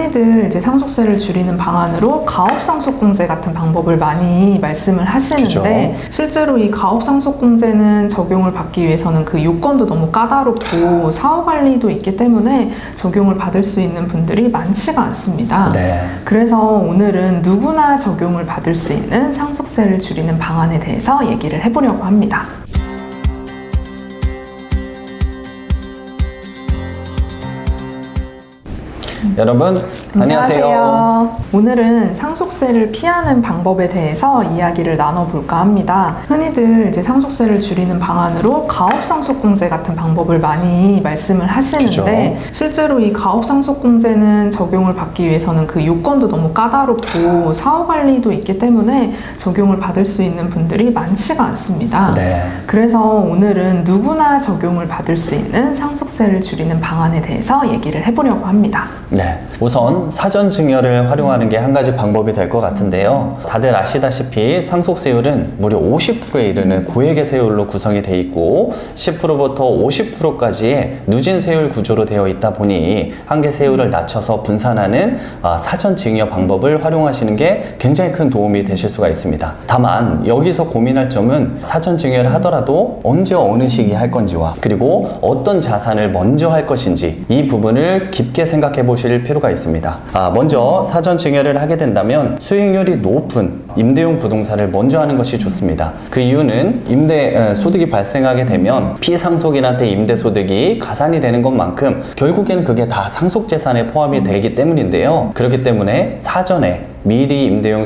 흔히들 이제 상속세를 줄이는 방안으로 가업상속공제 같은 방법을 많이 말씀을 하시는데 그죠? 실제로 이 가업상속공제는 적용을 받기 위해서는 그 요건도 너무 까다롭고 사후관리도 있기 때문에 적용을 받을 수 있는 분들이 많지가 않습니다. 네. 그래서 오늘은 누구나 적용을 받을 수 있는 상속세를 줄이는 방안에 대해서 얘기를 해보려고 합니다. 여러분 안녕하세요. 오늘은 상속세를 피하는 방법에 대해서 이야기를 나눠볼까 합니다. 흔히들 이제 상속세를 줄이는 방안으로 가업상속공제 같은 방법을 많이 말씀을 하시는데 그죠? 실제로 이 가업상속공제는 적용을 받기 위해서는 그 요건도 너무 까다롭고 사후관리도 있기 때문에 적용을 받을 수 있는 분들이 많지가 않습니다. 네. 그래서 오늘은 누구나 적용을 받을 수 있는 상속세를 줄이는 방안에 대해서 얘기를 해보려고 합니다. 네. 우선 사전 증여를 활용하는 게 한 가지 방법이 될 것 같은데요. 다들 아시다시피 상속세율은 무려 50%에 이르는 고액의 세율로 구성이 되어 있고 10%부터 50%까지의 누진세율 구조로 되어 있다 보니 한계 세율을 낮춰서 분산하는 사전 증여 방법을 활용하시는 게 굉장히 큰 도움이 되실 수가 있습니다. 다만 여기서 고민할 점은 사전 증여를 하더라도 언제 어느 시기에 할 건지와 그리고 어떤 자산을 먼저 할 것인지 이 부분을 깊게 생각해 보실 필요가 있습니다. 먼저 사전 증여를 하게 된다면 수익률이 높은 임대용 부동산을 먼저 하는 것이 좋습니다. 그 이유는 임대 소득이 발생하게 되면 피상속인한테 임대 소득이 가산이 되는 것만큼 결국에는 그게 다 상속재산에 포함이 되기 때문인데요. 그렇기 때문에 사전에 미리 임대용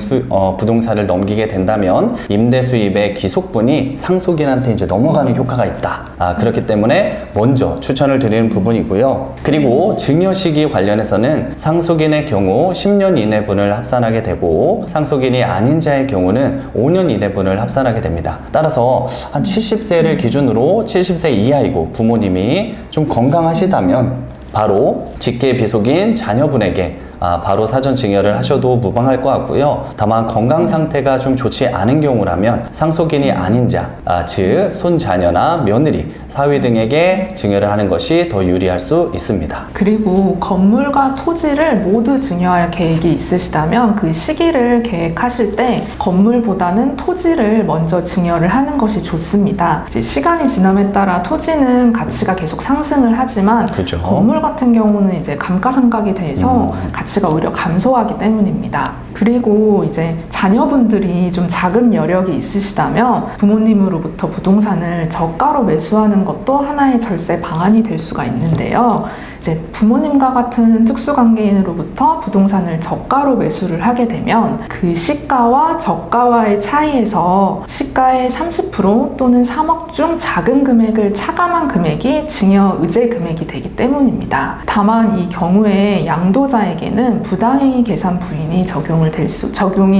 부동산을 넘기게 된다면 임대 수입의 귀속분이 상속인한테 이제 넘어가는 효과가 있다. 그렇기 때문에 먼저 추천을 드리는 부분이고요. 그리고 증여 시기 관련해서는 상속인의 경우 10년 이내 분을 합산하게 되고 상속인이 아닌 자의 경우는 5년 이내 분을 합산하게 됩니다. 따라서 한 70세를 기준으로 70세 이하이고 부모님이 좀 건강하시다면 바로 직계 비속인 자녀분에게 바로 사전 증여를 하셔도 무방할 것 같고요. 다만 건강 상태가 좀 좋지 않은 경우라면 상속인이 아닌 자, 즉 손자녀나 며느리, 사위 등에게 증여를 하는 것이 더 유리할 수 있습니다. 그리고 건물과 토지를 모두 증여할 계획이 있으시다면 그 시기를 계획하실 때 건물보다는 토지를 먼저 증여를 하는 것이 좋습니다. 이제 시간이 지남에 따라 토지는 가치가 계속 상승을 하지만 그죠? 건물 같은 경우는 이제 감가상각이 돼서 가치가 오히려 감소하기 때문입니다. 그리고 이제 자녀분들이 좀 자금 여력이 있으시다면 부모님으로부터 부동산을 저가로 매수하는 것도 하나의 절세 방안이 될 수가 있는데요. 이제 부모님과 같은 특수관계인으로부터 부동산을 저가로 매수를 하게 되면 그 시가와 저가와의 차이에서 시가의 30% 또는 3억 중 작은 금액을 차감한 금액이 증여 의제 금액이 되기 때문입니다. 다만 이 경우에 양도자에게는 부당행위 계산 부인이 적용이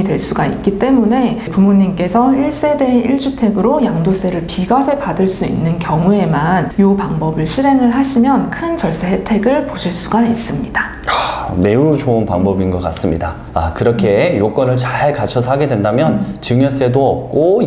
될 수가 있기 때문에 부모님께서 1세대 1주택으로 양도세를 비과세 받을 수 있는 경우에만 이 방법을 실행을 하시면 큰 절세 혜택을 보실 수가 있습니다. 매우 좋은 방법인 것 같습니다. 그렇게 요건을 잘 갖춰서 하게 된다면 증여세도 없고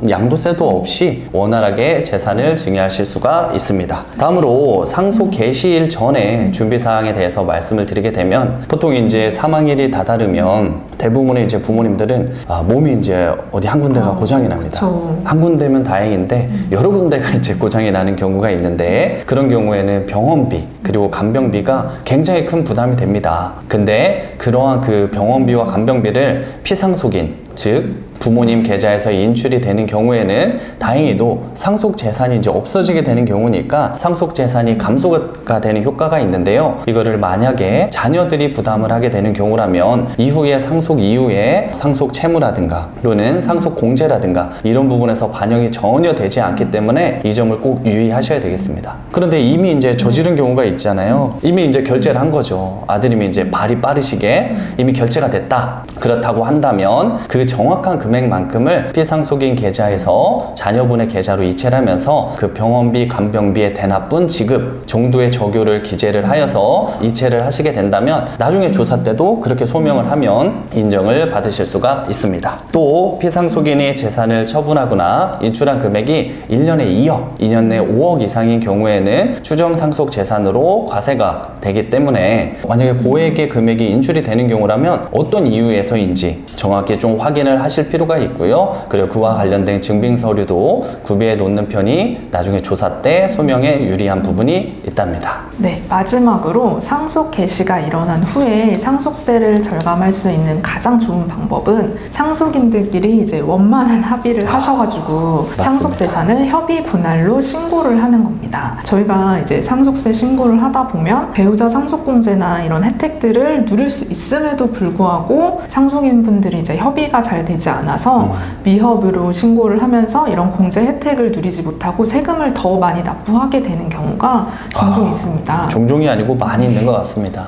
양도세도 없이 원활하게 재산을 증여하실 수가 있습니다. 다음으로 상속 개시일 전에 준비사항에 대해서 말씀을 드리게 되면 보통 이제 사망일이 다다르면 대부분의 이제 부모님들은 몸이 이제 어디 한 군데가 고장이 납니다. 그렇죠. 한 군데면 다행인데 여러 군데가 이제 고장이 나는 경우가 있는데 그런 경우에는 병원비 그리고 간병비가 굉장히 큰 부담이 됩니다. 근데 그러한 그 병원비와 간병비를 피상속인 즉 부모님 계좌에서 인출이 되는 경우에는 다행히도 상속 재산이 이제 없어지게 되는 경우니까 상속 재산이 감소가 되는 효과가 있는데요. 이거를 만약에 자녀들이 부담을 하게 되는 경우라면 이후에 상속 이후에 상속 채무라든가 또는 상속 공제라든가 이런 부분에서 반영이 전혀 되지 않기 때문에 이 점을 꼭 유의하셔야 되겠습니다. 그런데 이미 이제 저지른 경우가 있잖아요. 이미 이제 결제를 한 거죠. 아드님이 이제 발이 빠르시게 이미 결제가 됐다. 그렇다고 한다면 그 정확한 금액만큼을 피상속인 계좌에서 자녀분의 계좌로 이체를 하면서 그 병원비, 간병비의 대납분 지급 정도의 적용을 기재를 하여서 이체를 하시게 된다면 나중에 조사 때도 그렇게 소명을 하면 인정을 받으실 수가 있습니다. 또 피상속인이 재산을 처분하거나 인출한 금액이 1년에 2억, 2년 내 5억 이상인 경우에는 추정 상속 재산으로 과세가 되기 때문에 만약에 고액의 금액이 인출이 되는 경우라면 어떤 이유에서인지 정확히 좀 확인을 하실 필요가 있고요. 그리고 그와 관련된 증빙 서류도 구비해 놓는 편이 나중에 조사 때 소명에 유리한 부분이 있답니다. 네, 마지막으로 상속 개시가 일어난 후에 상속세를 절감할 수 있는 가장 좋은 방법은 상속인들끼리 이제 원만한 합의를 하셔가지고 맞습니다. 상속 재산을 협의 분할로 신고를 하는 겁니다. 저희가 이제 상속세 신고를 하다 보면 배우자 상속공제나 이런 혜택들을 누릴 수 있음에도 불구하고 상속인 분들이 이제 협의가 잘 되지 않아서 미협으로 신고를 하면서 이런 공제 혜택을 누리지 못하고 세금을 더 많이 납부하게 되는 경우가 종종 있습니다. 종종이 아니고 많이 있는 것 같습니다.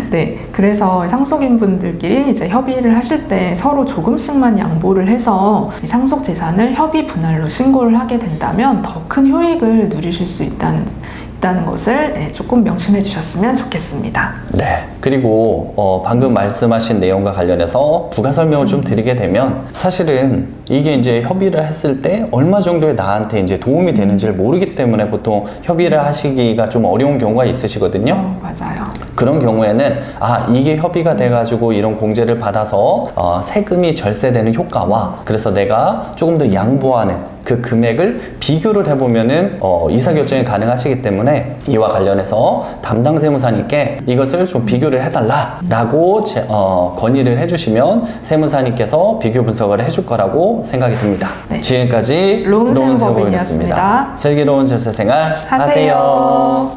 네, 그래서 상속인 분들끼리 이제 협의를 하실 때 서로 조금씩만 양보를 해서 이 상속 재산을 협의 분할로 신고를 하게 된다면 더 큰 효익을 누리실 수 있다는 것을 조금 명심해 주셨으면 좋겠습니다. 네. 그리고 방금 말씀하신 내용과 관련해서 부가 설명을 좀 드리게 되면 사실은 이게 이제 협의를 했을 때 얼마 정도의 나한테 이제 도움이 되는지를 모르기 때문에 보통 협의를 하시기가 좀 어려운 경우가 있으시거든요. 맞아요. 그런 경우에는 이게 협의가 돼가지고 이런 공제를 받아서 세금이 절세되는 효과와 그래서 내가 조금 더 양보하는 그 금액을 비교를 해보면은 의사결정이 가능하시기 때문에 이와 관련해서 담당 세무사님께 이것을 좀 비교를 해달라라고 건의를 해주시면 세무사님께서 비교 분석을 해줄 거라고 생각이 듭니다. 네. 지금까지 로운 로운 세무법인이었습니다. 세무법인이었습니다. 슬기로운 절세생활 하세요.